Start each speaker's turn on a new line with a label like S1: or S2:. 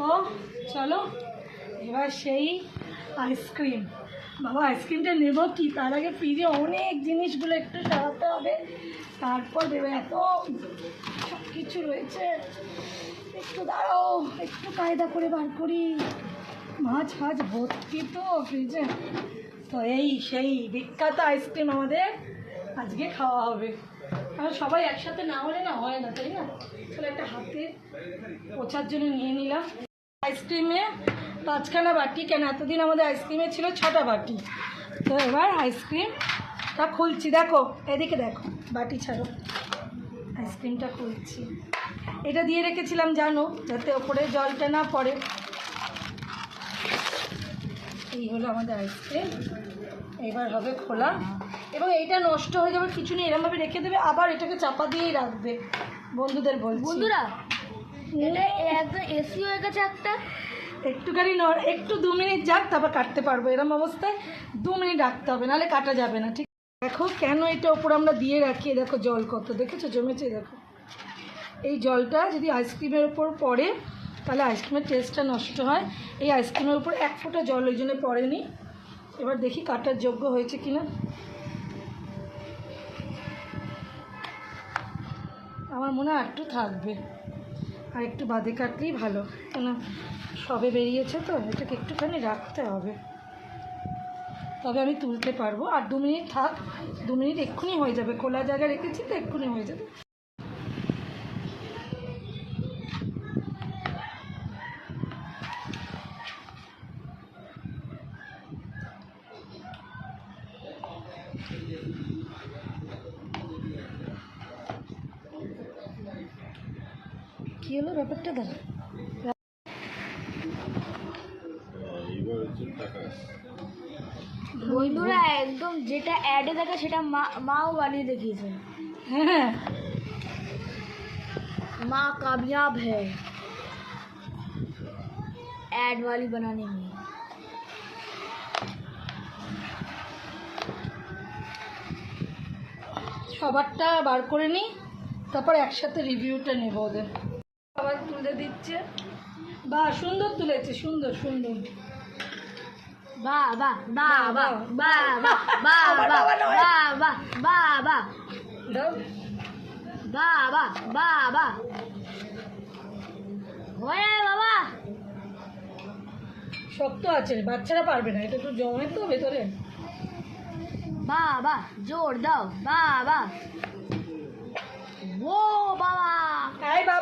S1: তো চলো এবার সেই আইসক্রিম। বাবা আইসক্রিমটা নেবো কি, তার আগে ফ্রিজে অনেক জিনিসগুলো একটু সারাতে হবে, তারপর দেবে। এত সব কিছু রয়েছে, একটু দাঁড়াও, একটু কায়দা করে বার করি। মাছ ফাছ ভর্তি তো ফ্রিজে। তো এই সেই বিখ্যাত আইসক্রিম আমাদের আজকে খাওয়া হবে। কারণ সবাই একসাথে না হলে না হয় না, তাই না? তাহলে একটা হাতে পোছার জন্য নিয়ে নিলাম। আইসক্রিমে 5খানা বাটি, কেন এতদিন আমাদের আইসক্রিমে ছিল 6টা বাটি। তো এবার আইসক্রিমটা খুলছি, দেখো এদিকে দেখো, বাটি ছাড়ো, আইসক্রিমটা খুলছি। এটা দিয়ে রেখেছিলাম জানো, যাতে ওপরে জলটা না পড়ে। এই হলো আমাদের আইসক্রিম, এবার হবে খোলা। এবং এইটা নষ্ট হয়ে যাবে কিছু নেই, এরকমভাবে রেখে দেবে, আবার এটাকে চাপা দিয়েই রাখবে। বন্ধুদের বলছি,
S2: বন্ধুরা এটা একদম এসি হয়ে গেছে একটা।
S1: একটুখানি একটু 2 মিনিট যাক, তারপর কাটতে পারবো। এরকম অবস্থায় 2 মিনিট রাখতে হবে, নাহলে কাটা যাবে না। ঠিক দেখো কেন এটা ওপর আমরা দিয়ে রাখি, দেখো জল কত দেখেছো জমেছে। দেখো এই জলটা যদি আইসক্রিমের ওপর পড়ে তাহলে আইসক্রিমের টেস্টটা নষ্ট হয়। এই আইসক্রিমের উপর 1 ফোঁটা জল ওই জন্য পড়েনি। এবার দেখি কাটার যোগ্য হয়েছে কিনা। আমার মনে হয় একটু থাকবে, আর একটু বাদে কাটলেই ভালো, কেন সবে বেরিয়েছে তো, এটাকে একটুখানি রাখতে হবে, তবে আমি তুলতে পারবো। আর 2 মিনিট থাক, 2 মিনিট এক্ষুনি হয়ে যাবে, খোলা জায়গায় রেখেছি তো এক্ষুনি হয়ে যাবে। কী হলো ব্যাপারটা দাঁড়া।
S2: বন্ধুরা একদম যেটা অ্যাডে দেখা সেটা মাও বানিয়ে দেখিয়েছে।
S1: হ্যাঁ
S2: माँ कामयाब है ऐड वाली बनाने में।
S1: সবারটা বার করে নিই, তারপর একসাথে রিভিউটা নেব ওদের। আবার তুলে দিচ্ছে, বাহ সুন্দর তুলেছে, সুন্দর সুন্দর।
S2: वाह वाह वाह वाह वाह वाह वाह वाह वाह वाह वाह
S1: দাও
S2: वाह वाह वाह वाह ওরে বাবা
S1: শক্ত আছে, বাচ্চারা পারবে না, এটা তো জমে তো ভেতরে।
S2: বাহ বাহ জোর দাও বাহ বাহ ও বাবা
S1: এই বাবা